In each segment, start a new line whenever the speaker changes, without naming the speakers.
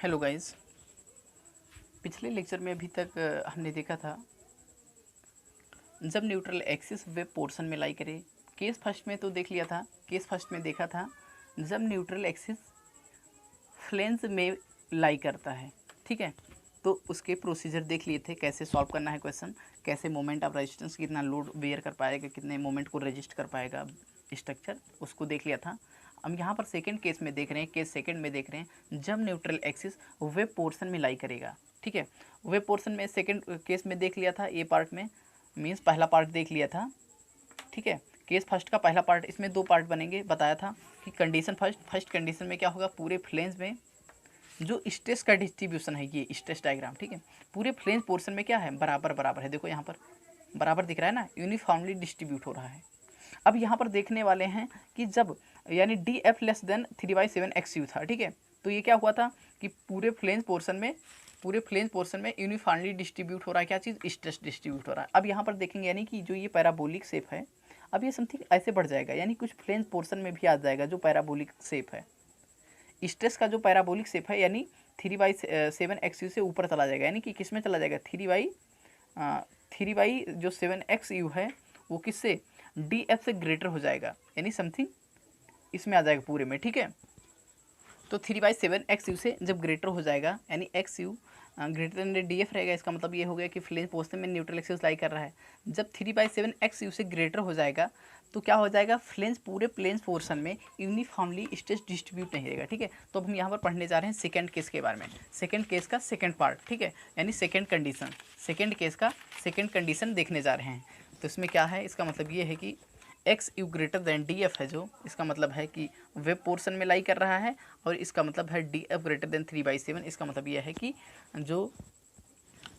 Hello guys. पिछले lecture में अभी तक हमने देखा था जब न्यूट्रल एक्सिस वे पोर्शन में लाई करे। केस फर्स्ट में तो देख लिया था, केस फर्स्ट में देखा था जब न्यूट्रल एक्सिस फ्लेंज में लाई करता है। ठीक है, तो उसके प्रोसीजर देख लिए थे, कैसे सॉल्व करना है क्वेश्चन, कैसे मोमेंट ऑफ रेजिस्टेंस कितना लोड बेयर कर पाएगा, कितने मोमेंट को रजिस्ट कर पाएगा स्ट्रक्चर, उसको देख लिया था। हम यहाँ पर सेकंड केस में देख रहे हैं, केस सेकंड में देख रहे हैं जब न्यूट्रल एक्सिस वे पोर्शन में लाई करेगा। ठीक है, वे पोर्शन में सेकंड केस में देख लिया था, ए पार्ट में मीन्स पहला पार्ट देख लिया था। ठीक है, केस फर्स्ट का पहला पार्ट, इसमें दो पार्ट बनेंगे, बताया था कि कंडीशन फर्स्ट कंडीशन में क्या होगा, पूरे फ्लेंज में जो स्ट्रेस का डिस्ट्रीब्यूशन है, ये स्ट्रेस डायग्राम, ठीक है, पूरे फ्लेंज पोर्शन में क्या है, बराबर बराबर है। देखो यहाँ पर बराबर दिख रहा है ना, यूनिफॉर्मली डिस्ट्रीब्यूट हो रहा है। अब यहाँ पर देखने वाले हैं कि जब यानी D F less than 3/7 x you था। ठीक है, तो ये क्या हुआ था कि पूरे फ्लेंज पोर्शन में यूनिफॉर्मली डिस्ट्रीब्यूट हो रहा है, क्या चीज़, स्ट्रेस डिस्ट्रीब्यूट हो रहा है। अब यहाँ पर देखेंगे यानी कि जो ये पैराबोलिक शेप है, अब ये समथिंग ऐसे बढ़ जाएगा, यानी कुछ फ्लेंज पोर्शन में भी आ जाएगा जो पैराबोलिक शेप है। स्ट्रेस का जो पैराबोलिक शेप है यानी 3/7 एक्स यू से ऊपर चला जाएगा, यानी कि किस में चला जाएगा, 3 बाई जो 7 एक्स यू है वो किससे, डी एफ से ग्रेटर हो जाएगा, यानी समथिंग इसमें आ जाएगा पूरे में। ठीक है, तो 3/7 एक्स यू से जब ग्रेटर हो जाएगा यानी x you greater than D F रहेगा, इसका मतलब ये हो गया कि फ्लेंज पोर्शन में न्यूट्रल एक्सिस लाई कर रहा है। जब 3/7 एक्स यू से ग्रेटर हो जाएगा तो क्या हो जाएगा, फ्लेंज पूरे प्लेन्स पोर्शन में यूनिफॉर्मली स्ट्रेस डिस्ट्रीब्यूट नहीं रहेगा। ठीक है, तो अब हम यहाँ पर पढ़ने जा रहे हैं सेकंड केस के बारे में, सेकंड केस का सेकंड पार्ट। ठीक है, यानी सेकंड कंडीशन, सेकंड केस का सेकंड कंडीशन देखने जा रहे हैं। तो इसमें क्या है, इसका मतलब ये है कि x you greater than D F है, जो इसका मतलब है कि वेब पोर्शन में लाई कर रहा है, और इसका मतलब है डी एफ ग्रेटर देन 3/7, इसका मतलब यह है कि जो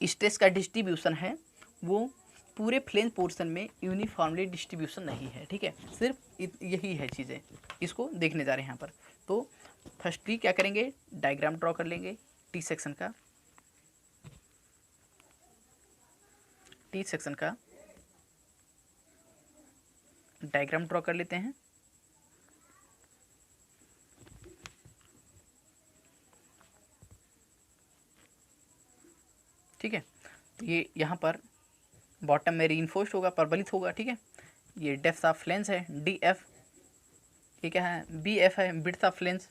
स्ट्रेस का डिस्ट्रीब्यूशन है वो पूरे फ्लेंज पोर्शन में यूनिफॉर्मली डिस्ट्रीब्यूशन नहीं है। ठीक है, सिर्फ यही है चीज़ें, इसको देखने जा रहे हैं यहाँ पर। तो फर्स्टली क्या करेंगे, डायग्राम ड्रॉ कर लेंगे टी सेक्शन का, टी सेक्शन का डायग्राम ड्रॉ कर लेते हैं। ठीक है, तो ये यहाँ पर बॉटम में रीइंफोर्स्ड होगा, परबलित होगा। ठीक है, ये डेप्थ ऑफ फ्लेंज है डी एफ, ये क्या है, बी एफ है, बिड्थ ऑफ फ्लेंज।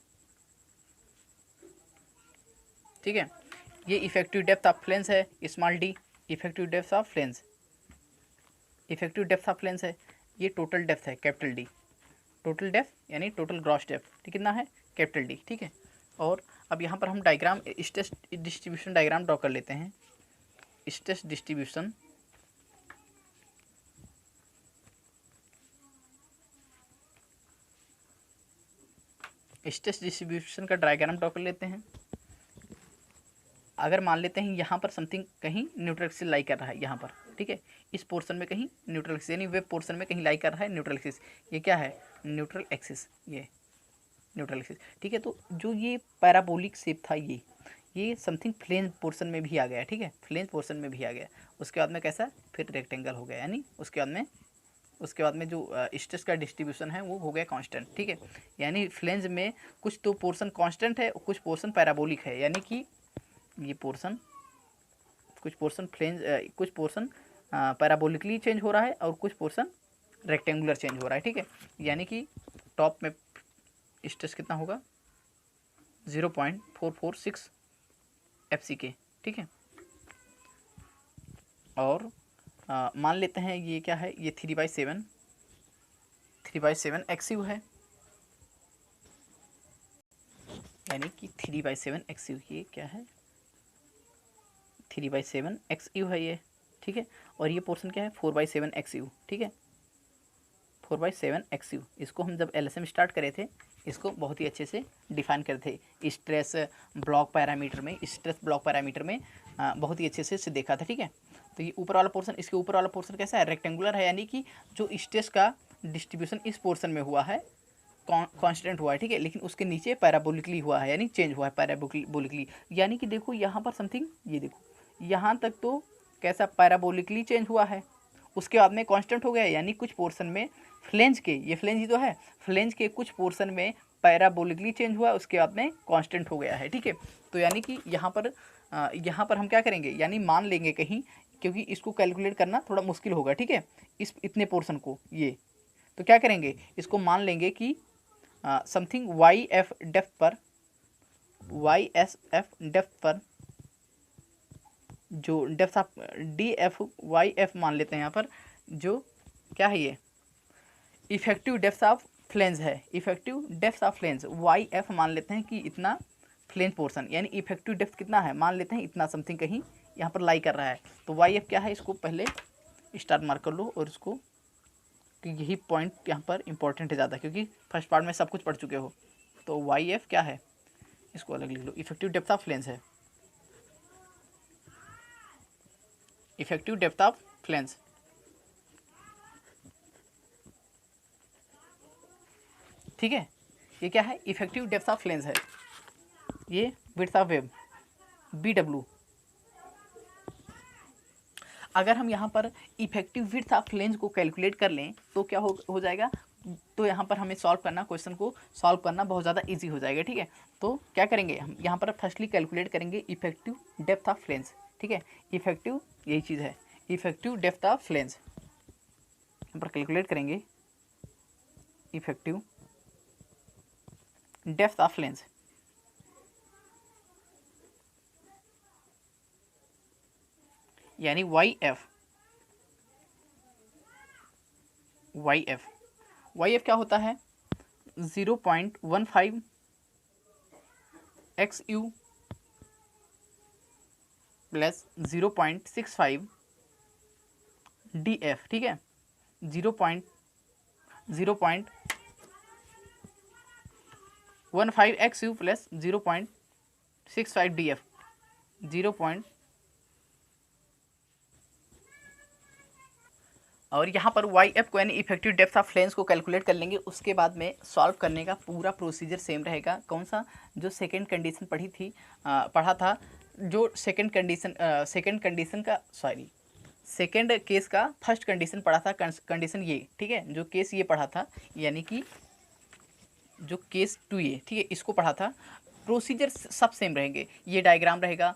ठीक है, ये इफेक्टिव डेप्थ ऑफ फ्लेंज है small D, effective depth of flange, effective depth of flange है, ये टोटल डेप्थ है कैपिटल डी, टोटल डेप्थ यानी टोटल ग्रॉस डेप्थ कितना है, कैपिटल डी। ठीक है, और अब यहाँ पर हम diagram stress distribution diagram draw कर लेते हैं। स्ट्रेस डिस्ट्रीब्यूशन, स्ट्रेस डिस्ट्रीब्यूशन का डायग्राम ड्रॉ कर लेते हैं। अगर मान लेते हैं यहाँ पर समथिंग कहीं न्यूट्रल एक्सिस लाई कर रहा है, यहाँ पर, ठीक है, इस पोर्शन में कहीं न्यूट्रल एक्सिस यानी वेब पोर्शन में कहीं लाई कर रहा है न्यूट्रल एक्सिस, ये क्या है, न्यूट्रल एक्सिस, ये न्यूट्रल एक्सिस। ठीक है, तो जो ये पैराबोलिक शेप था ये समथिंग फ्लेंज पोर्शन में भी आ गया। ठीक है, फ्लेंज पोर्शन में भी आ गया, उसके बाद में कैसा, फिर रेक्टेंगल हो गया, यानी उसके बाद में जो स्ट्रेस का डिस्ट्रीब्यूशन है वो हो गया कांस्टेंट। ठीक है, यानी फ्लेंज में कुछ तो पोर्शन कांस्टेंट है, कुछ पोर्शन पैराबोलिक है, यानी कि ये पोर्शन, कुछ पोर्शन पैराबोलिकली चेंज हो रहा है और कुछ पोर्शन रेक्टेंगुलर चेंज हो रहा है। ठीक है, यानी कि टॉप में स्ट्रेस कितना होगा, 0.446 FCK। ठीक है, और मान लेते हैं ये क्या है, ये 3/7 XU है, यानी कि 3/7 XU, ये क्या है, 3/7 XU है ये। ठीक है, और ये पोर्शन क्या है, 4/7 XU। ठीक है, 4/7 XU, इसको हम जब LSM स्टार्ट करे थे इसको बहुत ही अच्छे से डिफाइन करे थे, स्ट्रेस ब्लॉक पैरामीटर में, स्ट्रेस ब्लॉक पैरामीटर में बहुत ही अच्छे से देखा था। ठीक है, तो ये ऊपर वाला पोर्शन, इसके ऊपर वाला पोर्शन कैसा है, रेक्टेंगुलर है, यानी कि जो स्ट्रेस का डिस्ट्रीब्यूशन इस पोर्शन में हुआ है कांस्टेंट हुआ है। ठीक है, लेकिन उसके नीचे पैराबोलिकली हुआ है, यानी चेंज हुआ है पैराबोलिकली, यानी कि देखो यहाँ पर समथिंग, ये देखो यहाँ तक तो कैसा पैराबोलिकली चेंज हुआ है, उसके बाद में कांस्टेंट हो गया, यानी कुछ पोर्शन में फ्लेंज के, ये फ्लेंज ही तो है, फ्लेंज के कुछ पोर्शन में पैराबोलिकली चेंज हुआ, उसके बाद में कांस्टेंट हो गया है, ठीक है। तो यानी कि यहाँ पर हम क्या करेंगे, यानी मान लेंगे कहीं, क्योंकि इसको कैलकुलेट करना थोड़ा मुश्किल होगा, ठीक है, इस इतने पोर्शन को, ये तो क्या करेंगे, इसको मान लेंगे कि समथिंग वाई एफ डेप्थ पर, वाई एस एफ डेप्थ पर, जो depth of D F Y F मान लेते हैं यहाँ पर, जो क्या है ये इफेक्टिव डेप्थ ऑफ फ्लेंज है, effective depth of flange Y F मान लेते हैं कि इतना फ्लेंज पोर्शन, यानी इफेक्टिव डेप्थ कितना है मान लेते हैं इतना, समथिंग कहीं यहाँ पर लाई कर रहा है। तो वाई एफ क्या है, इसको पहले स्टार मार्क कर लो, और इसको क्योंकि यही पॉइंट यहाँ पर इंपॉर्टेंट है ज़्यादा, क्योंकि फर्स्ट पार्ट में सब कुछ पढ़ चुके हो। तो वाई एफ क्या है, इसको अलग लिख लो, इफेक्टिव डेप्थ ऑफ फ्लेंज है, इफेक्टिव डेप्थ ऑफ फ्लेंज, ठीक है। ये क्या है, इफेक्टिव डेप्थ ऑफ फ्लेंज है, ये width of web B W. अगर हम यहाँ पर इफेक्टिव विड्थ ऑफ फ्लेंज को कैलकुलेट कर लें तो क्या हो जाएगा, तो यहाँ पर हमें सॉल्व करना, क्वेश्चन को सॉल्व करना बहुत ज़्यादा इजी हो जाएगा, ठीक है। तो क्या करेंगे हम यहाँ पर फर्स्टली कैलकुलेट करेंगे इफेक्टिव डेप्थ ऑफ फ्लेंज, ठीक है, इफेक्टिव यही चीज़ है, इफेक्टिव डेप्थ ऑफ फ्लेंज यहाँ पर कैलकुलेट करेंगे, इफेक्टिव डेप्थ ऑफ फ्लेंज, यानी Y F, Y F, Y F क्या होता है 0.15 X U plus 0.65 D F, ठीक है, 0.15 X U plus 0.65 D F, 0. और यहाँ पर वाई एफ को यानी इफेक्टिव डेप्थ ऑफ फ्लेंज को कैलकुलेट कर लेंगे। उसके बाद में सॉल्व करने का पूरा प्रोसीजर सेम रहेगा। कौन सा, जो सेकंड कंडीशन पढ़ा था, जो सेकंड कंडीशन का सेकंड केस का फर्स्ट कंडीशन पढ़ा था, कंडीशन ये, ठीक है, जो केस ये पढ़ा था, यानी कि जो केस 2 ये, ठीक है, इसको पढ़ा था। प्रोसीजर सब सेम रहेंगे, ये डायग्राम रहेगा,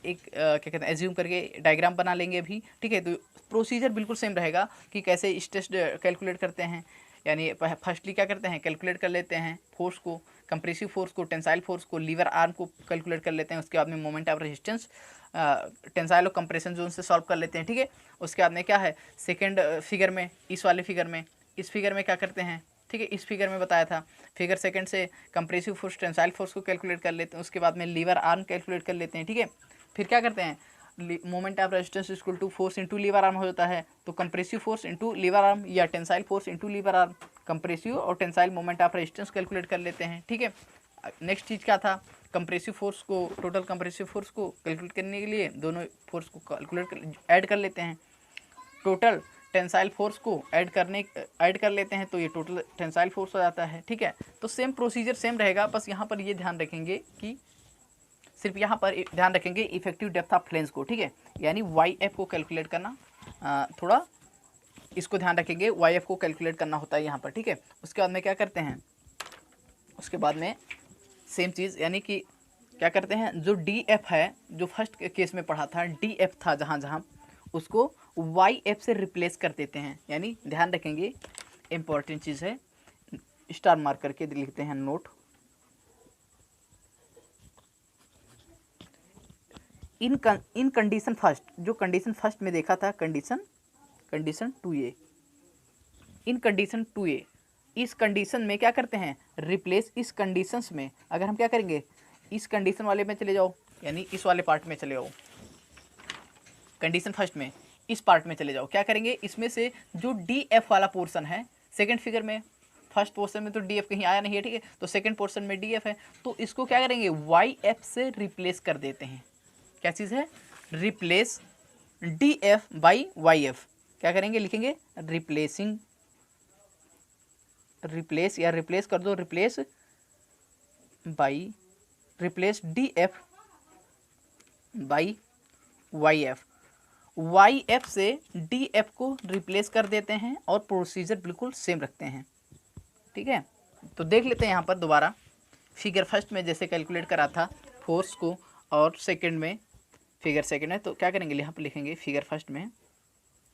एक क्या कहते हैं एज्यूम करके डायग्राम बना लेंगे अभी, ठीक है। तो प्रोसीजर बिल्कुल सेम रहेगा कि कैसे स्ट्रेस कैलकुलेट करते हैं, यानी फर्स्टली क्या करते हैं, कैलकुलेट कर लेते हैं फोर्स को, कंप्रेसिव फोर्स को, टेंसाइल फोर्स को, लीवर आर्म को कैलकुलेट कर लेते हैं। उसके बाद में मोमेंट ऑफ रेजिस्टेंस टेंसाइल और कंप्रेशन जोन से सॉल्व कर लेते हैं, ठीक है। उसके बाद में क्या है, सेकेंड फिगर में, इस वाले फिगर में, इस फिगर में क्या करते हैं, ठीक है, इस फिगर में बताया था, फिगर सेकंड से कंप्रेसिव फोर्स टेंसाइल फोर्स को कैलकुलेट कर लेते हैं। उसके बाद में लीवर आर्म कैलकुलेट कर लेते हैं, ठीक है। फिर क्या करते हैं, moment of resistance equal to force into lever arm हो जाता है। तो compressive force into lever arm या tensile force into lever arm, compressive और tensile moment of resistance calculate कर लेते हैं, ठीक है। नेक्स्ट चीज़ क्या था, कंप्रेसिव फोर्स को, टोटल कंप्रेसिव फोर्स को कैलकुलेट करने के लिए दोनों फोर्स को ऐड कर लेते हैं। टोटल टेंसाइल फोर्स को ऐड कर लेते हैं, तो ये टोटल टेंसाइल फोर्स हो जाता है, ठीक है। तो सेम प्रोसीजर सेम रहेगा, बस यहाँ पर ये ध्यान रखेंगे कि सिर्फ यहाँ पर ध्यान रखेंगे इफेक्टिव डेप्थ ऑफ फ्लेंज को, ठीक है, यानी वाई एफ को कैलकुलेट करना, थोड़ा इसको ध्यान रखेंगे, वाई एफ को कैलकुलेट करना होता है यहाँ पर, ठीक है। उसके बाद में क्या करते हैं, उसके बाद में सेम चीज़, यानी कि क्या करते हैं, जो डी एफ है, जो फर्स्ट केस में पढ़ा था, डी एफ था जहाँ उसको वाई एफ से रिप्लेस कर देते हैं, यानी ध्यान रखेंगे इम्पॉर्टेंट चीज़ है, स्टार मार्क करके लिखते हैं नोट। इन कंडीशन फर्स्ट, जो कंडीशन फर्स्ट में देखा था, कंडीशन 2A, इन कंडीशन 2A, इस कंडीशन में क्या करते हैं, रिप्लेस, इस कंडीशंस में अगर हम क्या करेंगे, इस कंडीशन वाले में चले जाओ, यानी इस वाले पार्ट में चले जाओ, कंडीशन फर्स्ट में इस पार्ट में चले जाओ, क्या करेंगे, इसमें से जो डी एफ वाला पोर्शन है, सेकंड फिगर में, फर्स्ट पोर्शन में तो डी एफ कहीं आया नहीं है, ठीक है, तो सेकंड पोर्शन में डी एफ है, तो इसको क्या करेंगे, वाई एफ से रिप्लेस कर देते हैं। क्या चीज़ है, replace D F by Y F, क्या करेंगे, लिखेंगे रिप्लेसिंग, रिप्लेस या रिप्लेस कर दो, replace D F by Y F, Y F से डी एफ को रिप्लेस कर देते हैं और प्रोसीजर बिल्कुल सेम रखते हैं, ठीक है। तो देख लेते हैं यहाँ पर दोबारा फिगर फर्स्ट में जैसे कैलकुलेट करा था फोर्स को, और सेकंड में फिगर सेकंड में, तो क्या करेंगे यहाँ पर लिखेंगे फिगर फर्स्ट में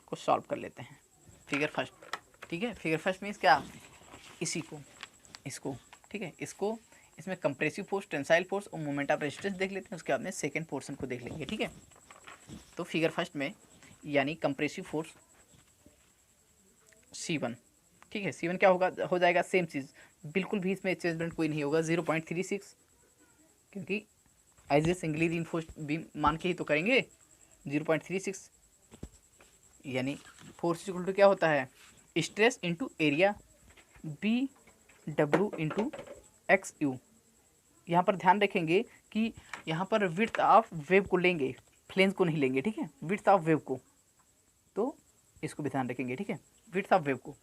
को सॉल्व कर लेते हैं फिगर फर्स्ट। ठीक है, फिगर फर्स्ट मीन्स क्या, इसी को, इसको, ठीक है, इसको, इसमें कंप्रेसिव फोर्स, टेंसाइल फोर्स और मोमेंट ऑफ रेजिस्टेंस देख लेते हैं, उसके बाद में सेकंड पोर्शन को देख लेंगे। ठीक है, तो फिगर फर्स्ट में यानी कंप्रेसिव फोर्स C1, ठीक है, C1 क्या होगा, हो जाएगा सेम चीज़, बिल्कुल भी इसमें चेंजमेंट कोई नहीं होगा, 0.36, क्योंकि as a singly reinforced beam मान के ही तो करेंगे 0.36, यानी फोर्स इक्वल टू क्या होता है, stress into area BW into XU। यहाँ पर ध्यान रखेंगे कि यहाँ पर विड्थ ऑफ वेव को लेंगे, फ्लेंज को नहीं लेंगे। ठीक है, विड्थ ऑफ वेव को, तो इसको भी ध्यान रखेंगे। ठीक है, विड्थ ऑफ वेव को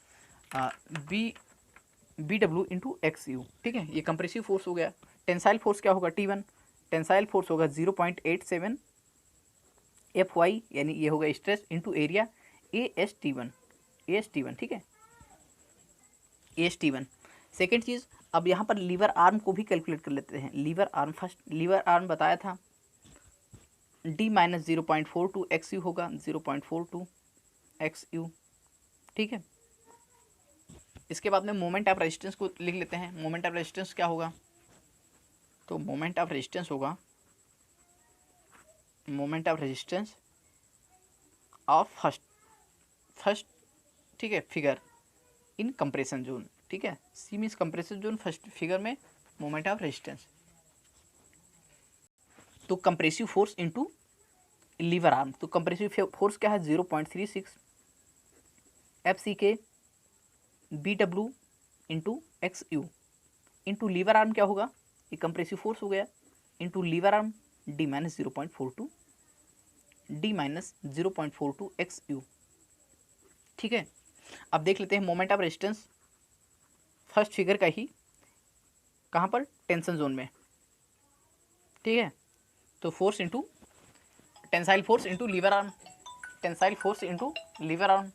BW इंटू XU। ठीक है, ये कंप्रेसिव फोर्स हो गया। टेंसाइल फोर्स क्या होगा, T1, टेंसाइल फोर्स होगा 0.87 FY, यानी ये होगा स्ट्रेस इंटू एरिया AST1। ठीक है, AST1। सेकेंड चीज़, अब यहाँ पर लीवर आर्म को भी कैलकुलेट कर लेते हैं। Lever arm, first lever arm बताया था D माइनस 0.42 XU होगा, 0.42 XU। ठीक है, इसके बाद में मोमेंट ऑफ रेजिस्टेंस को लिख लेते हैं। मोमेंट ऑफ रेजिस्टेंस क्या होगा, तो मोमेंट ऑफ रेजिस्टेंस होगा moment of resistance of first, ठीक है, फिगर इन कंप्रेशन जोन। ठीक है, C means compression zone, first figure में मोमेंट ऑफ रेजिस्टेंस, तो compressive force into lever arm, तो कंप्रेसिव फोर्स क्या है 0.36 FCK BW into XU into lever arm क्या होगा, ये कंप्रेसिव फोर्स हो गया, into lever arm D minus 0.42 XU। ठीक है, अब देख लेते हैं moment of resistance first figure का ही, कहाँ पर, टेंशन जोन में। ठीक है, तो force into tensile force into lever arm, tensile force into lever arm,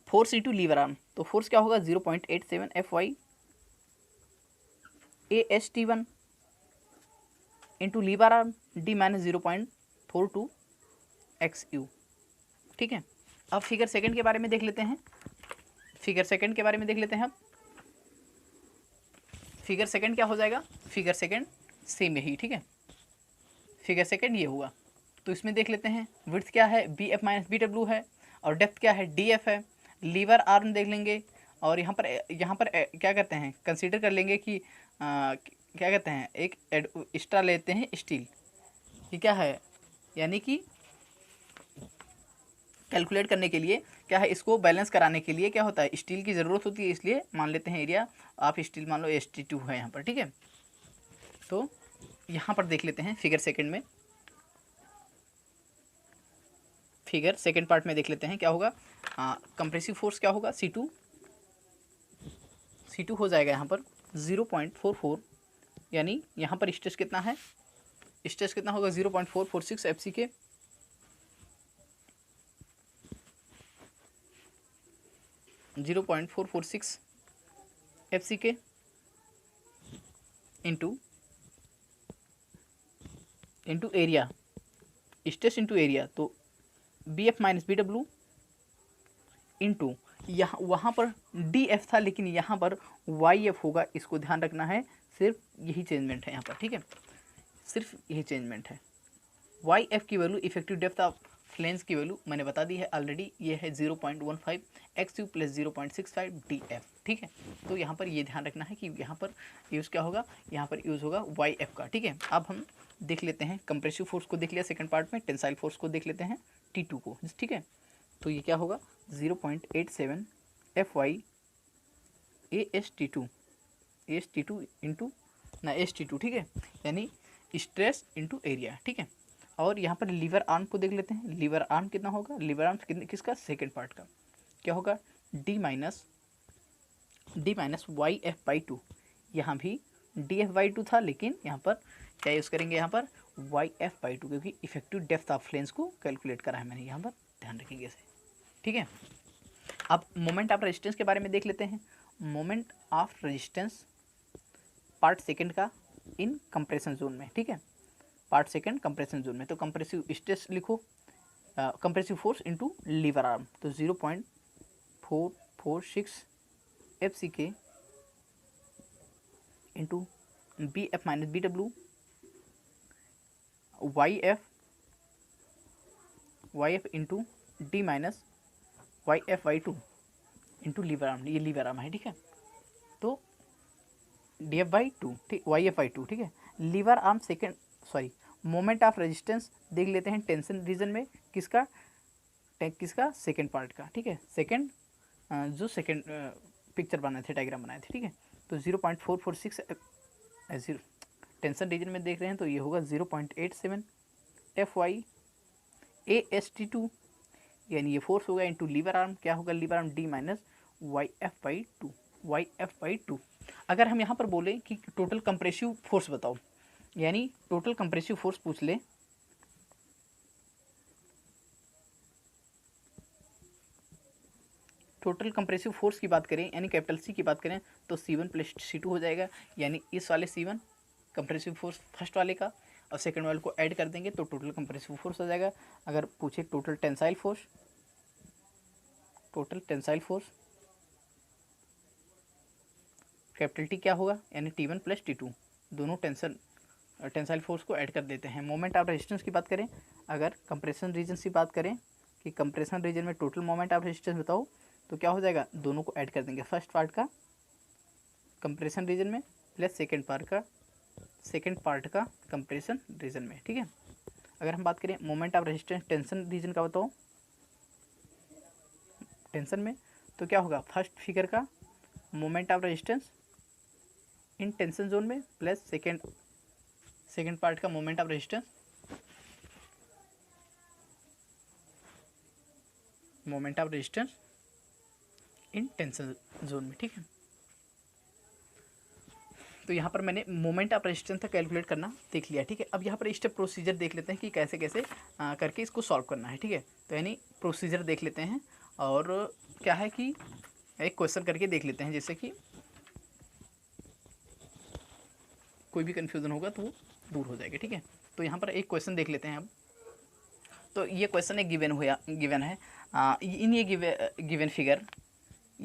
force into lever arm, तो फोर्स क्या होगा 0.87 FY AST1 into lever arm D minus 0.42 XU। ठीक है, अब फिगर सेकंड के बारे में देख लेते हैं। फिगर सेकंड के बारे में देख लेते हैं। अब फिगर सेकंड क्या हो जाएगा, फिगर सेकंड सेम यही। ठीक है, फिगर सेकंड ये हुआ, तो इसमें देख लेते हैं विड्थ क्या है, BF माइनस BW है, और डेप्थ क्या है, DF है। लीवर आर्म देख लेंगे, और यहाँ पर क्या कहते हैं, कंसीडर कर लेंगे कि क्या कहते हैं, एक एक्स्ट्रा लेते हैं स्टील, ये क्या है, यानी कि कैलकुलेट करने के लिए क्या है, इसको बैलेंस कराने के लिए क्या होता है, स्टील की ज़रूरत होती है, इसलिए मान लेते हैं एरिया आप स्टील मान लो ST2 है यहाँ पर। ठीक है, तो यहाँ पर देख लेते हैं फिगर सेकंड में, फिगर सेकंड पार्ट में देख लेते हैं क्या होगा, कंप्रेसिव फोर्स क्या होगा, C2 हो जाएगा यहाँ पर 0.44, यानी यहाँ पर स्ट्रेस कितना है, स्ट्रेस कितना होगा 0.446 FCK 0.446 FCK into area, stress into area, तो BF माइनस BW इंटू यहाँ, वहाँ पर DF था लेकिन यहाँ पर YF होगा, इसको ध्यान रखना है, सिर्फ यही चेंजमेंट है यहाँ पर। ठीक है, सिर्फ यही चेंजमेंट है। YF की value effective depth of flange की वैल्यू मैंने बता दी है ऑलरेडी, ये है 0.15 XU प्लस 0.65 DF। ठीक है, तो यहाँ पर ये ध्यान रखना है कि यहाँ पर यूज़ क्या होगा, यहाँ पर यूज़ होगा YF का। ठीक है, अब हम देख लेते हैं कंप्रेसिव फोर्स को, देख लिया सेकंड पार्ट में, टेंसाइल फोर्स को देख लेते हैं T2 को। ठीक है, तो ये क्या होगा 0.87 FY AST2 इंटू ST2। ठीक है, यानी स्ट्रेस इंटू एरिया। ठीक है, और यहाँ पर लीवर आर्म को देख लेते हैं। लीवर आर्म कितना होगा, लीवर आर्म किसका, सेकेंड पार्ट का, क्या होगा D माइनस YF/2। यहाँ भी DF/2 था, लेकिन यहाँ पर क्या यूज़ करेंगे, यहाँ पर YF/2, क्योंकि इफेक्टिव डेप्थ ऑफ फ्लेंज को कैलकुलेट करा है मैंने, यहाँ पर ध्यान रखेंगे इसे। ठीक है, अब मोमेंट ऑफ रेजिस्टेंस के बारे में देख लेते हैं। Moment of resistance part second का इन कंप्रेशन जोन में, ठीक है, पार्ट सेकंड कंप्रेशन जोन में। तो कंप्रेसिव स्ट्रेस लिखो, compressive force into lever arm, तो 0.446 FCK into BF minus BW YF into D minus YF/2 into lever arm, ये lever arm है, ठीक है, तो DF/2, ठीक, YF/2, ठीक है। Lever arm second, sorry, moment of resistance देख लेते हैं टेंशन रीजन में, किसका सेकेंड पार्ट का, ठीक है, सेकेंड जो सेकेंड पिक्चर बनाए थे, डायग्राम बनाए थे, ठीक है। तो 0.446 टेंशन रीजन में देख रहे हैं, तो ये होगा 0.87 FY/AST2, यानी ये फोर्स होगा इंटू लीवर आर्म, क्या होगा lever arm D minus YF/2। अगर हम यहाँ पर बोले कि टोटल कंप्रेसिव फोर्स बताओ, यानी टोटल कंप्रेसिव फोर्स पूछ ले, टोटल कंप्रेसिव फोर्स की बात करें, यानी कैपिटल C की बात करें, तो C1 प्लस C2 हो जाएगा, यानी इस वाले C1 कंप्रेसिव फोर्स फर्स्ट वाले का और सेकंड वाले को ऐड कर देंगे तो टोटल कंप्रेसिव फोर्स हो जाएगा। अगर पूछे total tensile force capital T क्या होगा, यानी T1 प्लस T2, दोनों टेंसाइल फोर्स को ऐड कर देते हैं। मोमेंट ऑफ रेजिस्टेंस की बात करें, अगर कंप्रेशन रीजन की बात करें कि कंप्रेशन रीजन में टोटल मोमेंट ऑफ रेजिस्टेंस बताओ, तो क्या हो जाएगा, दोनों को ऐड कर देंगे, फर्स्ट पार्ट का कंप्रेशन रीजन में प्लस सेकेंड पार्ट का कंप्रेशन रीजन में, ठीक है। अगर हम बात करें moment of resistance tension region का बताओ, टेंशन में, तो क्या होगा, फर्स्ट फिगर का moment of resistance in tension zone में प्लस सेकेंड पार्ट का moment of resistance in tension zone में, ठीक है। तो यहाँ पर मैंने मोमेंट ऑफ रेजिस्टेंस का कैलकुलेट करना देख लिया, ठीक है। अब यहाँ पर स्टेप प्रोसीजर देख लेते हैं कि कैसे कैसे करके इसको सॉल्व करना है, ठीक है। तो यानी प्रोसीजर देख लेते हैं, और क्या है कि एक क्वेश्चन करके देख लेते हैं, जैसे कि कोई भी कन्फ्यूज़न होगा तो वो दूर हो जाएगा, ठीक है। तो यहाँ पर एक क्वेश्चन देख लेते हैं अब। तो ये क्वेश्चन एक गिवन है, इन ये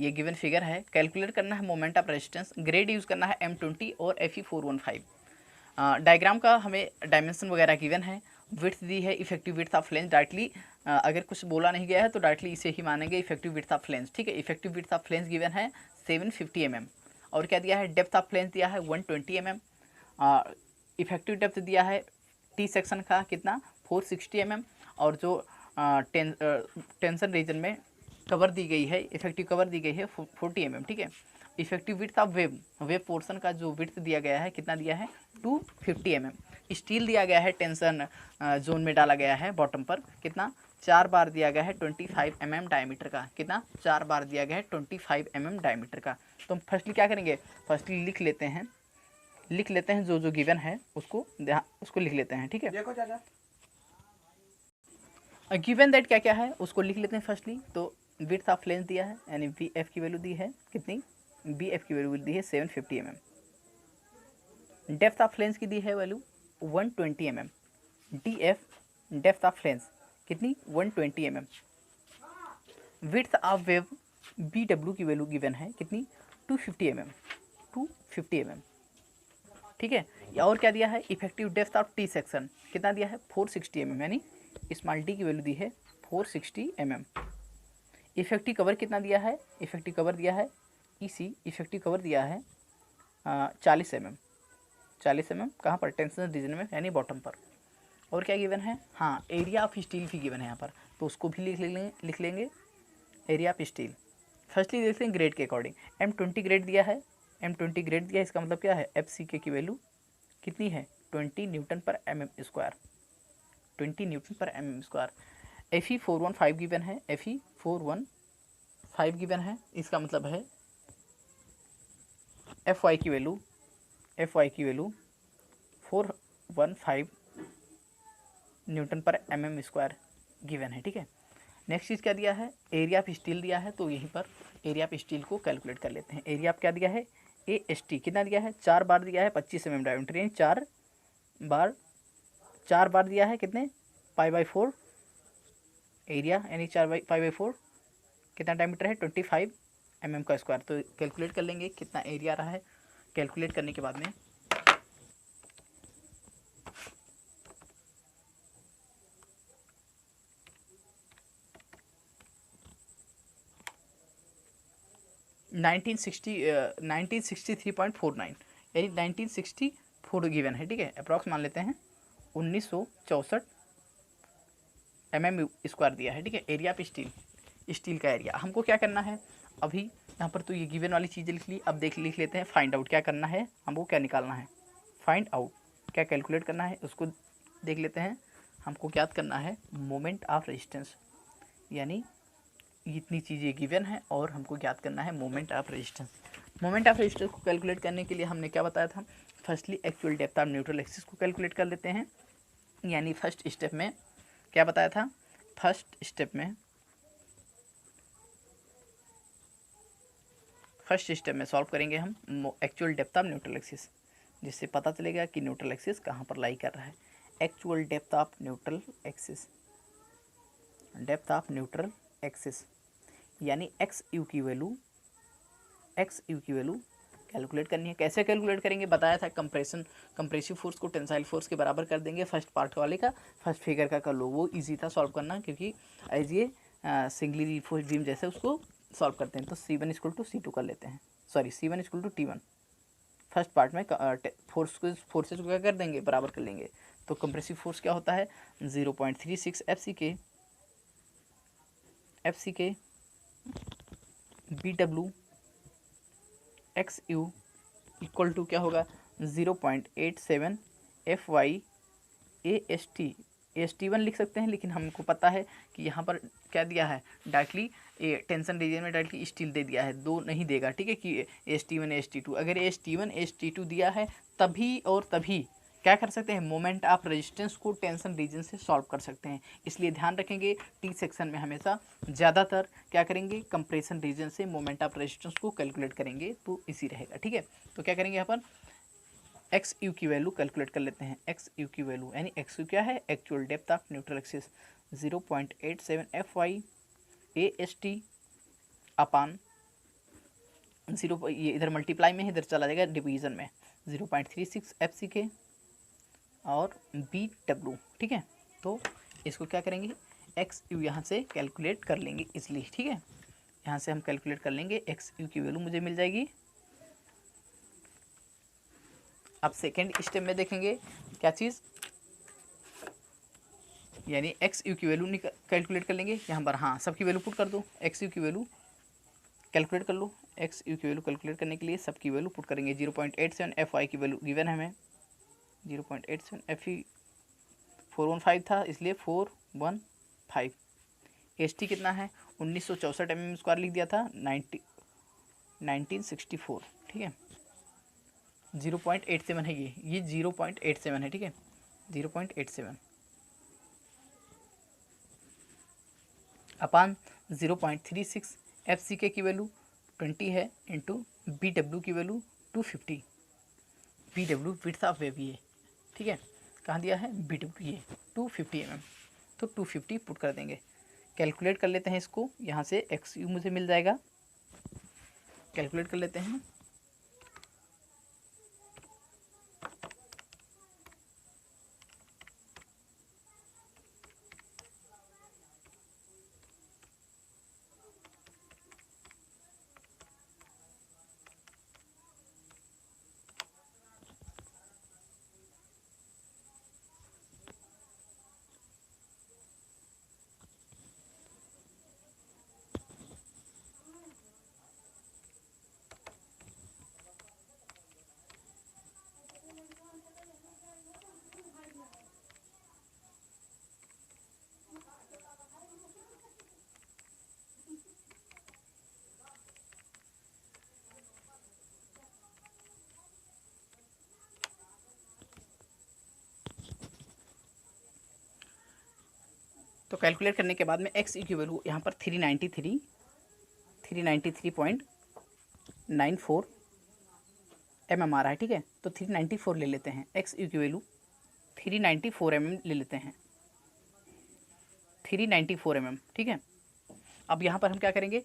गिवन फिगर है, कैलकुलेट करना है moment of resistance, grade use करना है M20 और FE415। डायग्राम का हमें डायमेंशन वगैरह गिवन है, विड्थ दी है, effective width of flange, directly अगर कुछ बोला नहीं गया है तो डायरेक्टली इसे ही मानेंगे, इफेक्टिव विड्थ ऑफ फ्लेंज, ठीक है। Effective width of flange given है 750 mm, और क्या दिया है, डेप्थ ऑफ फ्लेंज दिया है 120 mm, इफेक्टिव डेप्थ दिया है T सेक्शन का कितना 460 mm, और जो टेंशन रीजन में कवर दी गई है, इफेक्टिव कवर दी गई है 40 mm, ठीक है। Effective width of wave portion का जो विड्थ दिया गया है, कितना दिया है 250 mm। स्टील दिया गया है, टेंशन जोन में डाला गया है बॉटम पर, कितना 4 बार दिया गया है 25 mm डायमीटर का, कितना 4 बार दिया गया है 25 mm डायमीटर का। तो हम फर्स्टली क्या करेंगे, फर्स्टली लिख लेते हैं जो गिवन है उसको लिख लेते हैं, ठीक है। देखो चाचा, गिवन दैट क्या क्या है उसको लिख लेते हैं फर्स्टली। तो विड्थ ऑफ फ्लेंज दिया है, यानी BF की वैल्यू दी है कितनी, BF की वैल्यू दी है 750 mm, डेप्थ ऑफ फ्लेंज की दी है value 120 mm, DF depth of flange कितनी 120 mm, width of wave BW की वैल्यू गिवन है कितनी 250 mm, ठीक है। और क्या दिया है, effective depth of T section कितना दिया है 460 mm, यानी स्मॉल t की वैल्यू दी है 460 mm। इफेक्टिव कवर कितना दिया है, इफेक्टिव कवर दिया है इफेक्टिव कवर दिया है 40 mm, कहाँ पर, टेंशन रीजन में, यानी बॉटम पर। और क्या गिवन है, हाँ एरिया ऑफ स्टील भी गिवन है यहाँ पर, तो उसको भी लिख लेंगे एरिया ऑफ स्टील। फर्स्टली देखते हैं ग्रेड के अकॉर्डिंग, M20 ग्रेड दिया है, इसका मतलब क्या है, FCK की वैल्यू कितनी है 20 न्यूटन पर mm स्क्वायर, 20 न्यूटन पर mm स्क्वायर। FE415 गिवन है, FE415 गिवन है, इसका मतलब है FY की वैल्यू 415 न्यूटन पर mm स्क्वायर गिवन है, ठीक है। नेक्स्ट चीज़ क्या दिया है, एरिया ऑफ स्टील दिया है, तो यहीं पर एरिया ऑफ स्टील को कैलकुलेट कर लेते हैं। एरिया ऑफ क्या दिया है, AST कितना दिया है, 4 बार दिया है 25 mm डायमीटर, यानी 4 बार दिया है कितने, π/4 एरिया, यानी 4/π/4 कितना डायमीटर है, 25 mm का स्क्वायर। तो कैलकुलेट कर लेंगे कितना एरिया रहा है। कैलकुलेट करने के बाद में 1963.49 यानी 1964 गिवन है, ठीक है। अप्रॉक्स मान लेते हैं 1964 mm² दिया है, ठीक है। एरिया ऑफ स्टील का एरिया हमको क्या करना है, अभी यहाँ पर तो ये गिवन वाली चीज़ें लिख ली। अब लिख लेते हैं फाइंड आउट क्या करना है हमको, क्या निकालना है, फाइंड आउट क्या कैलकुलेट करना है उसको देख लेते हैं। हमको क्या करना है, मोमेंट ऑफ रेजिस्टेंस, यानी इतनी चीज़ें गिवन है और हमको ज्ञात करना है moment of resistance. Moment of resistance को कैलकुलेट करने के लिए हमने क्या बताया था, firstly actual depth of neutral axis को कैलकुलेट कर लेते हैं। यानी फर्स्ट स्टेप में क्या बताया था, फर्स्ट स्टेप में सॉल्व करेंगे हम actual depth of neutral axis, जिससे पता चलेगा कि न्यूट्रल एक्सिस कहाँ पर लाई कर रहा है। Actual depth of neutral axis यानी XU की वैल्यू कैलकुलेट करनी है। कैसे कैलकुलेट करेंगे बताया था, कंप्रेसिव फोर्स को टेंसाइल फोर्स के बराबर कर देंगे। फर्स्ट पार्ट वाले का फर्स्ट फिगर का कर लो, वो इजी था सॉल्व करना, क्योंकि एज ये सिंगली रिइंफोर्स्ड बीम जैसे उसको सॉल्व करते हैं। तो C1 = C2 कर लेते हैं, sorry C1 = T1। First part में फोर्सेस को क्या कर देंगे, बराबर कर लेंगे। तो कंप्रेसिव फोर्स क्या होता है, 0.36 FCK BW XU equal to क्या होगा, 0.87 FY AST1 लिख सकते हैं, लेकिन हमको पता है कि यहाँ पर क्या दिया है, डायरेक्टली टेंशन रीजन में डायरेक्टली स्टील दे दिया है, दो नहीं देगा, ठीक है, कि AST1 AST2। अगर AST1 AST2 दिया है तभी और तभी क्या कर सकते हैं, मोमेंट ऑफ रेजिस्टेंस को टेंशन रीजन से सॉल्व कर सकते हैं। इसलिए ध्यान रखेंगे टी सेक्शन में हमेशा ज़्यादातर क्या करेंगे, कंप्रेशन रीजन से मोमेंट ऑफ रेजिस्टेंस को कैलकुलेट करेंगे, तो इसी रहेगा, ठीक है। तो क्या करेंगे, यहाँ पर XU की वैल्यू कैलकुलेट कर लेते हैं। XU की वैल्यू यानी XU क्या है, actual depth of neutral axis 0.87 FY AST अपान 0, ये इधर मल्टीप्लाई में है, इधर चला जाएगा डिवीजन में, 0.36 FCK और BW, ठीक है। तो इसको क्या करेंगे, XU यहाँ से कैलकुलेट कर लेंगे इसलिए, ठीक है। यहाँ से हम कैलकुलेट कर लेंगे, XU की वैल्यू मुझे मिल जाएगी। अब सेकेंड स्टेप में देखेंगे क्या चीज़, यानी XU की वैल्यू कैलकुलेट कर लेंगे यहाँ पर। हाँ, सबकी वैल्यू पुट कर दो, XU की वैल्यू कैलकुलेट कर लो। XU की वैल्यू कैलकुलेट करने के लिए सबकी वैल्यू पुट करेंगे। 0.87 FY की वैल्यू गिवन है हमें, 0.87 FE 415 था, इसलिए 415। AST कितना है, 1964 mm² लिख दिया था, 1964, ठीक है। 0.87 है ये 0.87 है, ठीक है, 0.87 अपान 0.36 FCK की वैल्यू 20 है, इंटू BW की value 250। BW width of wave ये, ठीक है, कहाँ दिया है, BW ये 250 mm, तो 250 पुट कर देंगे। कैलकुलेट कर लेते हैं इसको, यहाँ से XU मुझे मिल जाएगा, कैलकुलेट कर लेते हैं। तो कैलकुलेट करने के बाद में एक्स यू की वैल्यू यहाँ पर 393.94 mm आ रहा है, ठीक है। तो 394 ले लेते हैं, एक्स यू की वैल्यू 394 mm ले लेते हैं, 394 mm, ठीक है। अब यहाँ पर हम क्या करेंगे,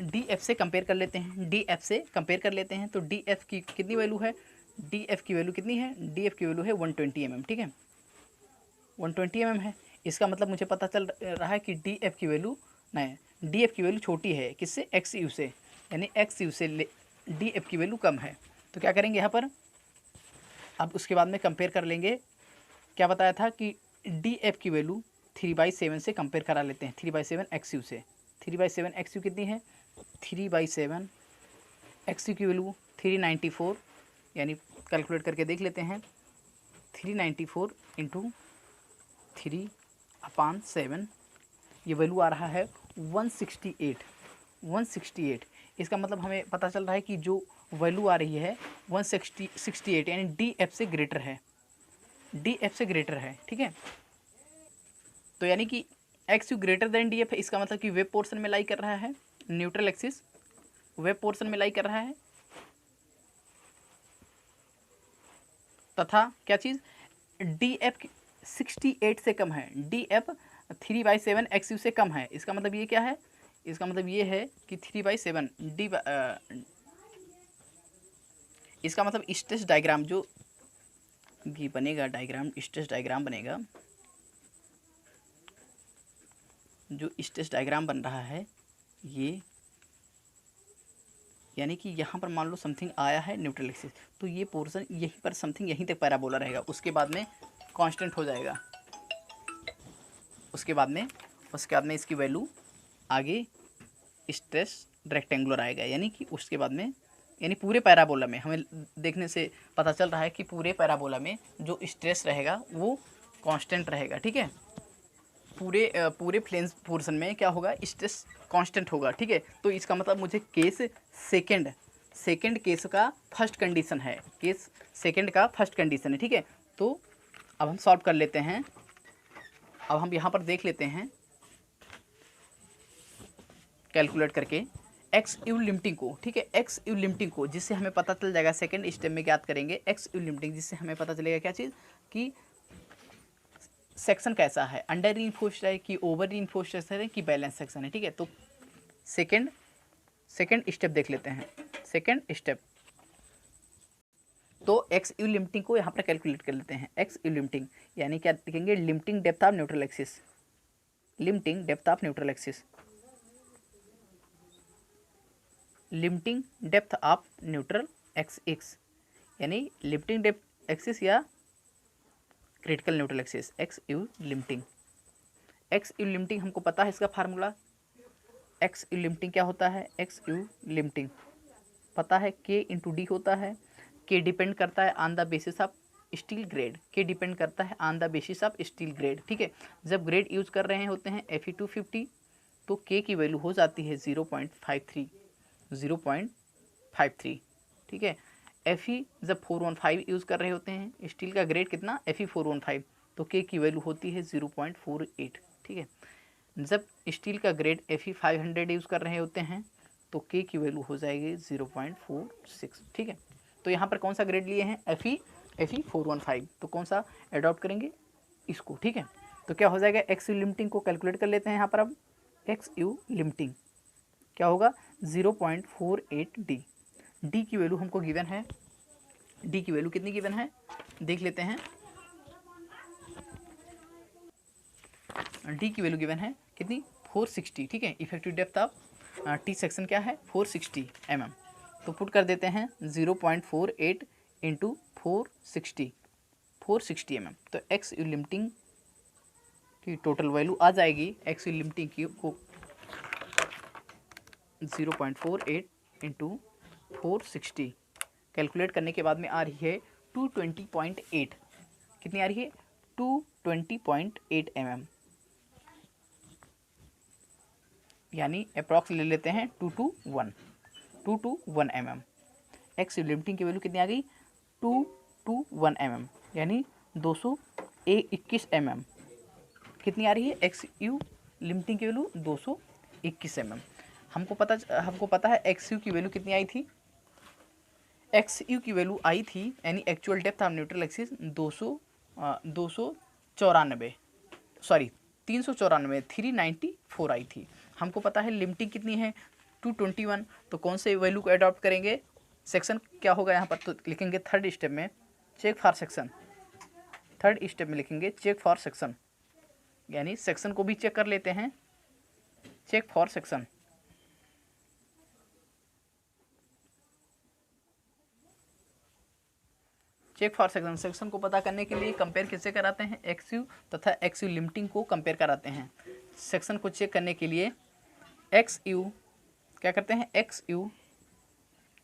डी एफ से कंपेयर कर लेते हैं, डी एफ से कंपेयर कर लेते हैं। तो डी एफ की कितनी वैल्यू है, डी एफ की वैल्यू कितनी है, डी एफ की वैल्यू है 120 mm, ठीक है, 120 mm है। इसका मतलब मुझे पता चल रहा है कि डी एफ की वैल्यू नहीं, डी एफ की वैल्यू छोटी है किससे, एक्स यू से, यानी एक्स यू से डी एफ की वैल्यू कम है। तो क्या करेंगे यहाँ पर, अब उसके बाद में कंपेयर कर लेंगे। क्या बताया था कि डी एफ की वैल्यू 3/7 से कंपेयर करा लेते हैं, 3/7 एक्स यू से। 3/7 एक्स यू कितनी है, 3/7 एक्स यू की वैल्यू 394, यानी कैलकुलेट करके देख लेते हैं, 394 इंटू 3/7, ये वैल्यू आ रहा है 168। इसका मतलब हमें पता चल रहा है कि जो वैल्यू आ रही है 168, यानी डी एफ से ग्रेटर है, डी एफ से ग्रेटर है, ठीक है। तो यानी कि x you greater than D F है, इसका मतलब कि वेब पोर्शन में लाई कर रहा है, न्यूट्रल एक्सिस वेब पोर्शन में लाई कर रहा है, तथा क्या चीज़, डी एफ 68 से कम है, डी एफ 3/7 एक्स यू से कम है। इसका मतलब ये क्या है, इसका मतलब ये है कि 3/7 डी, इसका मतलब स्ट्रेस डायग्राम जो बनेगा, डायग्राम स्ट्रेस डायग्राम बनेगा, जो स्ट्रेस डायग्राम बन रहा है ये, यानी कि यहाँ पर मान लो समथिंग आया है न्यूट्रल एक्सिस, तो ये पोर्शन यहीं पर समथिंग यहीं तक पैराबोला रहेगा, उसके बाद में कांस्टेंट हो जाएगा, उसके बाद में इसकी वैल्यू आगे स्ट्रेस रेक्टेंगुलर आएगा, यानी कि उसके बाद में, यानी पूरे पैराबोला में हमें देखने से पता चल रहा है कि पूरे पैराबोला में जो स्ट्रेस रहेगा वो कांस्टेंट रहेगा, ठीक है। पूरे फ्लेंस पोर्शन में क्या होगा, स्ट्रेस कांस्टेंट होगा, ठीक है। तो इसका मतलब मुझे केस सेकंड केस का फर्स्ट कंडीशन है, केस सेकंड का फर्स्ट कंडीशन है, ठीक है। तो अब हम सॉल्व कर लेते हैं, अब हम यहाँ पर देख लेते हैं कैलकुलेट करके एक्स यू लिमिटिंग को, ठीक है, एक्स यू लिमिटिंग को, जिससे हमें पता चल जाएगा, सेकंड स्टेप में ज्ञात करेंगे एक्स यू लिमिटिंग, जिससे हमें पता चलेगा क्या चीज़, कि सेक्शन कैसा है, अंडर रीइंफोर्स्ड है कि ओवर रीइंफोर्स्ड है कि बैलेंस सेक्शन है, ठीक है। तो सेकंड स्टेप देख लेते हैं, सेकंड स्टेप। तो एक्स यू लिमिटिंग को यहाँ पर कैलकुलेट कर लेते हैं, एक्स यू लिमिटिंग यानी क्या लिखेंगे, limiting depth of neutral axis, limiting depth of neutral axis, limiting depth of neutral axis, यानी लिमिटिंग डेप्थ एक्सिस या critical neutral axis, x u limiting. X u limiting हमको पता है इसका फार्मूला, एक्स यू लिमिटिंग क्या होता है, x u limiting पता है, के इंटू डी होता है, के डिपेंड करता है on the basis of steel grade, के डिपेंड करता है on the basis of steel grade, ठीक है। जब ग्रेड यूज कर रहे होते हैं Fe250 तो के की वैल्यू हो जाती है 0.53, ठीक है। Fe जब 415 यूज़ कर रहे होते हैं, स्टील का ग्रेड कितना Fe415, तो के की वैल्यू होती है 0.48, ठीक है। जब स्टील का ग्रेड Fe500 यूज़ कर रहे होते हैं तो के की वैल्यू हो जाएगी 0.46, ठीक है। तो यहाँ पर कौन सा ग्रेड लिए हैं, Fe415, तो कौन सा एडॉप्ट करेंगे, इसको, ठीक है। तो क्या हो जाएगा, एक्स यू लिमिटिंग को कैलकुलेट कर लेते हैं यहाँ पर। अब एक्स यू लिमिटिंग क्या होगा, 0.48 डी, डी की वैल्यू हमको गिवन है, डी की वैल्यू कितनी गिवन है देख लेते हैं, डी की वैल्यू गिवन है कितनी 460, ठीक है। Effective depth of T section क्या है 460 mm, तो पुट कर देते हैं 0.48 इंटू 460 mm, तो एक्स यू लिमिटिंग की टोटल वैल्यू आ जाएगी, एक्स यू लिमिटिंग की को 0.48 इंटू 460 कैलकुलेट करने के बाद में आ रही है 220.8, कितनी आ रही है 220.8 mm, यानी अप्रॉक्स ले लेते हैं 2 to 1 mm। एक्स लिमिटिंग की वैल्यू कितनी आ गई 2 to 1 mm, यानी 221 mm, कितनी आ रही है, एक्स यू लिमिटिंग की वैल्यू 221 mm। हमको पता है एक्स यू की वैल्यू कितनी आई थी, एक्स यू की वैल्यू आई थी यानी actual depth of neutral axis 294 sorry 394 394 आई थी। हमको पता है लिमिटिंग कितनी है 221, तो कौन से वैल्यू को अडॉप्ट करेंगे, सेक्शन क्या होगा यहाँ पर, तो लिखेंगे थर्ड स्टेप में check for section, third step में लिखेंगे चेक फॉर सेक्शन, यानी सेक्शन को भी चेक कर लेते हैं, check for section. Check for section, section को पता करने के लिए कंपेयर किससे कराते हैं, एक्स यू तथा एक्स यू लिमिटिंग को कंपेयर कराते हैं। सेक्शन को चेक करने के लिए एक्स यू क्या करते हैं, एक्स यू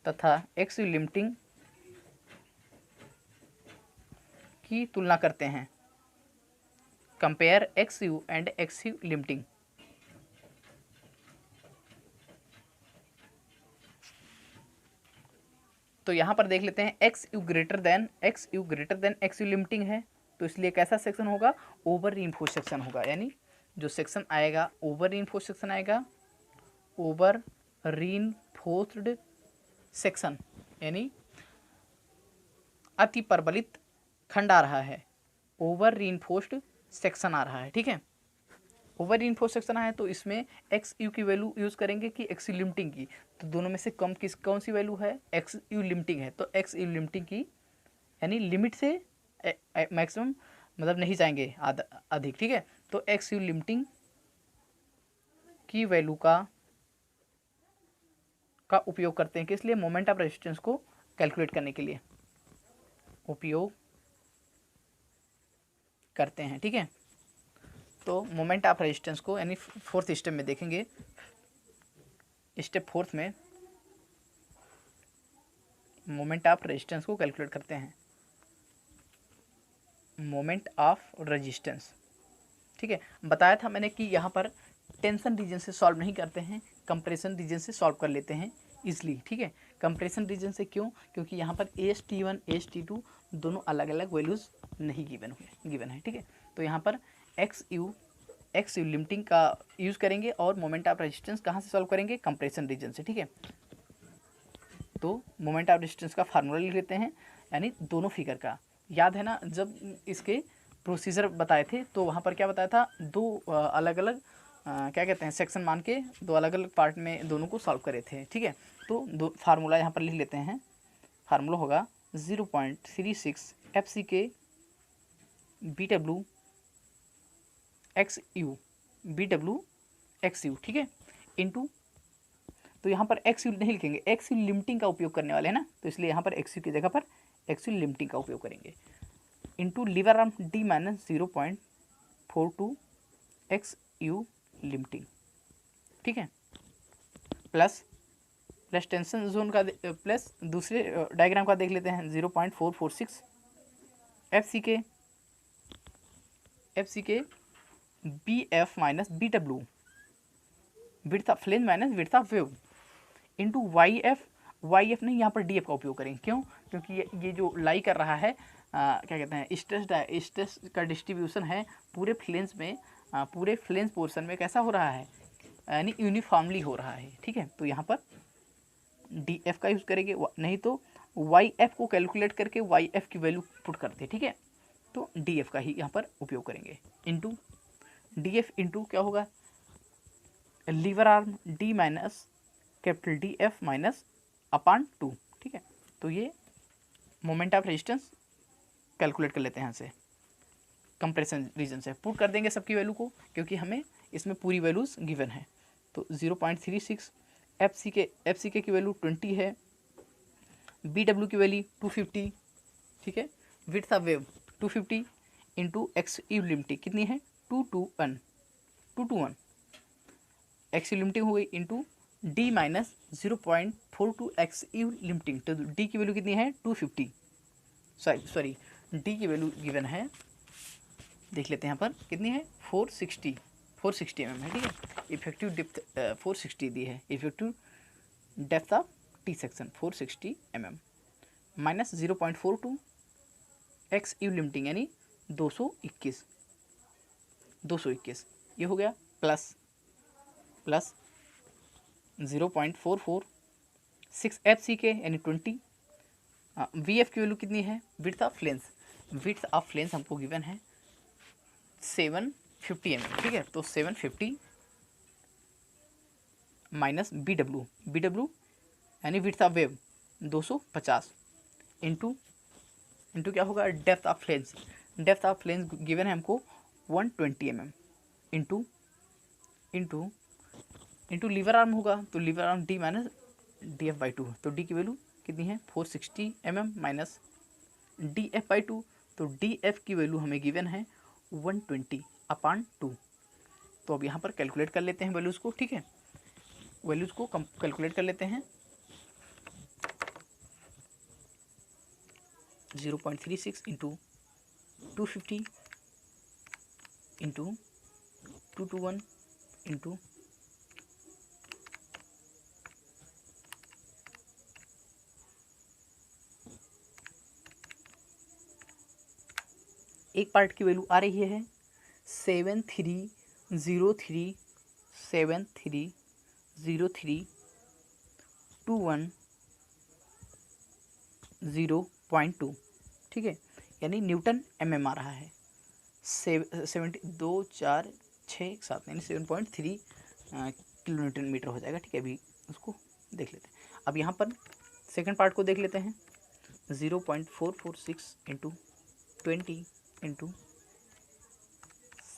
तथा एक्स यू लिमिटिंग की तुलना करते हैं, compare x you and x u limiting. तो यहाँ पर देख लेते हैं x you greater than x u limiting है, तो इसलिए कैसा सेक्शन होगा, ओवर रीइंफोर्स्ड सेक्शन होगा, यानी जो सेक्शन आएगा ओवर रीइंफोर्स्ड सेक्शन आएगा, ओवर रीइंफोर्स्ड सेक्शन यानी अति प्रबलित खंड आ रहा है, ओवर रीइंफोर्स्ड सेक्शन आ रहा है, ठीक है। ओवर रीइंफोर्स्ड सेक्शन आया तो इसमें एक्स यू की वैल्यू यूज़ करेंगे कि एक्स यू लिमिटिंग की, तो दोनों में से कम कौन सी वैल्यू है, एक्स यू लिमिटिंग है, तो एक्स यू लिमिटिंग की यानी लिमिट से मैक्सिमम मतलब नहीं जाएंगे अधिक, ठीक है। तो एक्स यू लिमिटिंग की वैल्यू का उपयोग करते हैं किस लिए, मोमेंट ऑफ रेजिस्टेंस को कैलकुलेट करने के लिए उपयोग करते हैं, ठीक है। तो मोमेंट ऑफ रेजिस्टेंस को यानी फोर्थ स्टेप में देखेंगे, स्टेप फोर्थ में मोमेंट ऑफ रेजिस्टेंस को कैलकुलेट करते हैं, मोमेंट ऑफ रेजिस्टेंस, ठीक है। बताया था मैंने कि यहाँ पर टेंशन रीजन से सॉल्व नहीं करते हैं, कंप्रेशन रीजन से सॉल्व कर लेते हैं इजली, ठीक है। कंप्रेशन रीजन से क्यों, क्योंकि यहाँ पर AST1 AST2 दोनों अलग अलग वैल्यूज़ नहीं गिवन है, ठीक है। तो यहाँ पर एक्स यू लिमिटिंग का यूज़ करेंगे और मोमेंट ऑफ रेजिस्टेंस कहाँ से सॉल्व करेंगे, कंप्रेशन रीजन से, ठीक है। तो मोमेंट ऑफ रेजिस्टेंस का फार्मूला लिख लेते हैं, यानी दोनों फिगर का, याद है ना जब इसके प्रोसीजर बताए थे तो वहाँ पर क्या बताया था, दो अलग अलग क्या कहते हैं सेक्शन मान के दो अलग अलग पार्ट में दोनों को सॉल्व करे थे, ठीक है। तो दो फार्मूला यहाँ पर लिख लेते हैं, फार्मूला होगा 0.36 FCK BW XU, ठीक है, इनटू, तो यहाँ पर एक्स यू नहीं लिखेंगे, एक्स यू लिमिटिंग का उपयोग करने वाले हैं ना, तो इसलिए यहाँ पर एक्स यू की जगह पर एक्स यू लिमिटिंग का उपयोग करेंगे, into lever arm D minus 0.42 x u limiting, ठीक है, प्लस टेंशन जोन का प्लस दूसरे डायग्राम का देख लेते हैं 0.446 FCK BF minus BW width of flange minus width of web into YF नहीं, यहाँ पर DF का उपयोग करेंगे, क्यों, क्योंकि ये जो लाई कर रहा है क्या कहते हैं स्ट्रेस का डिस्ट्रीब्यूशन है पूरे फ्लेंज में, पूरे फ्लेंज पोर्शन में कैसा हो रहा है, यानी यूनिफॉर्मली हो रहा है, ठीक है। तो यहाँ पर DF का यूज़ करेंगे, नहीं तो YF को कैलकुलेट करके YF की वैल्यू पुट करते हैं, ठीक है। तो DF का ही यहाँ पर उपयोग करेंगे, इंटू DF इंटू क्या होगा, lever arm D minus capital DF minus upon 2, ठीक है। तो ये मोमेंट ऑफ रेजिस्टेंस कैलकुलेट कर लेते हैं यहाँ से, कंप्रेशन रीजन से पुट कर देंगे सबकी वैल्यू को, क्योंकि हमें इसमें पूरी वैल्यूज गिवन है। तो 0.36 FCK की वैल्यू 20 है, BW की वैल्यू 250, ठीक है, width of web 250 into x u limiting कितनी है 221 एक्स यू लिमिटिंग हो गई into D minus 0.42 x u limiting, तो D की वैल्यू कितनी है 250, सॉरी D की वैल्यू गिवन है, देख लेते हैं यहाँ पर कितनी है 460 mm है, ठीक है। इफेक्टिव डेप्थ 460 दी है, effective depth of T section 460 mm minus 0.42 x u limiting यानी 221 221, ये हो गया प्लस 0.446 FCK यानी 20। VF की वैल्यू कितनी है, width of flange, width of flange हमको गिवन है 750 mm, ठीक है। तो 750 माइनस BW यानी विड्थ ऑफ वेव 250 इंटू क्या होगा, depth of flange, depth of flange given है हमको 120 mm इंटू लीवर आर्म होगा, तो liver arm D minus DF/2, तो D की वैल्यू कितनी है 460 mm माइनस DF/2, तो DF की वैल्यू हमें गिवन है 120/2। तो अब यहाँ पर कैलकुलेट कर लेते हैं वैल्यूज़ को, ठीक है, वैल्यूज़ को कैलकुलेट कर लेते हैं। 0.36 इंटू 250 इंटू 221 इंटू एक पार्ट की वैल्यू आ रही है 73037321 ठीक है, यानी न्यूटन mm आ रहा है 246 यानी 7.3 किलो न्यूटन मीटर हो जाएगा, ठीक है। अभी उसको देख लेते हैं। अब यहाँ पर सेकंड पार्ट को देख लेते हैं। 0.446 into 20 into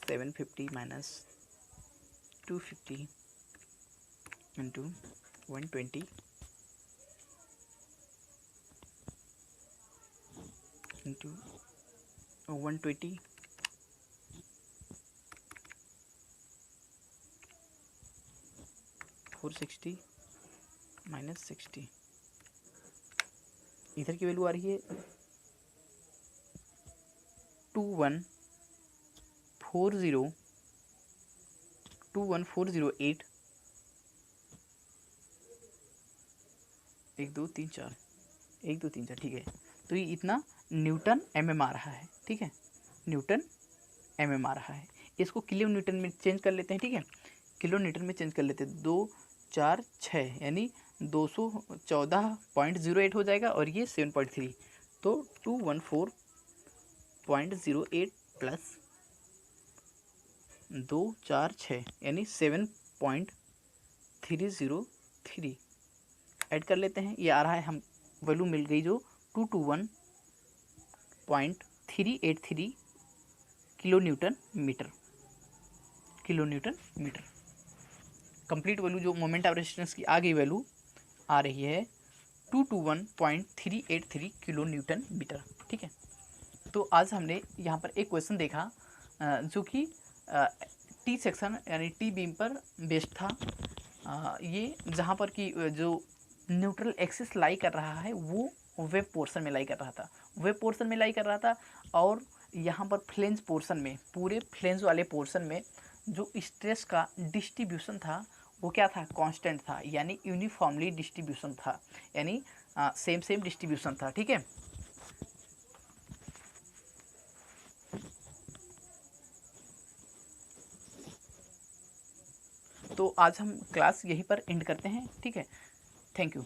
750 minus 250 into 120 into 120 460 minus 60, इधर की वैल्यू आ रही है 21408 1 2 3 4 ठीक है। तो ये इतना न्यूटन mm आ रहा है, ठीक है, न्यूटन mm आ रहा है। इसको किलो न्यूटन में चेंज कर लेते हैं, ठीक है, किलो न्यूटन में चेंज कर लेते हैं। 246 यानी 214.08 हो जाएगा और ये 7.3, तो 214.08 प्लस 246 यानी 7.303 ऐड कर लेते हैं। ये आ रहा है, हम वैल्यू मिल गई जो 221.383 kilo newton metre. Complete value जो मोमेंट ऑफ रेजिस्टेंस की आ गई वैल्यू आ रही है 221.383 किलो न्यूटन मीटर, ठीक है। तो आज हमने यहाँ पर एक क्वेश्चन देखा जो कि टी सेक्शन यानी टी बीम पर बेस्ड था। ये जहाँ पर कि जो न्यूट्रल एक्सिस लाई कर रहा है वो वेब पोर्शन में लाई कर रहा था, और यहाँ पर फ्लेंज पोर्शन में, पूरे फ्लेंज वाले पोर्शन में जो स्ट्रेस का डिस्ट्रीब्यूशन था वो क्या था, कांस्टेंट था, यानी यूनिफॉर्मली डिस्ट्रीब्यूशन था, यानी सेम डिस्ट्रीब्यूशन था, ठीक है। तो आज हम क्लास यहीं पर एंड करते हैं, ठीक है। Thank you.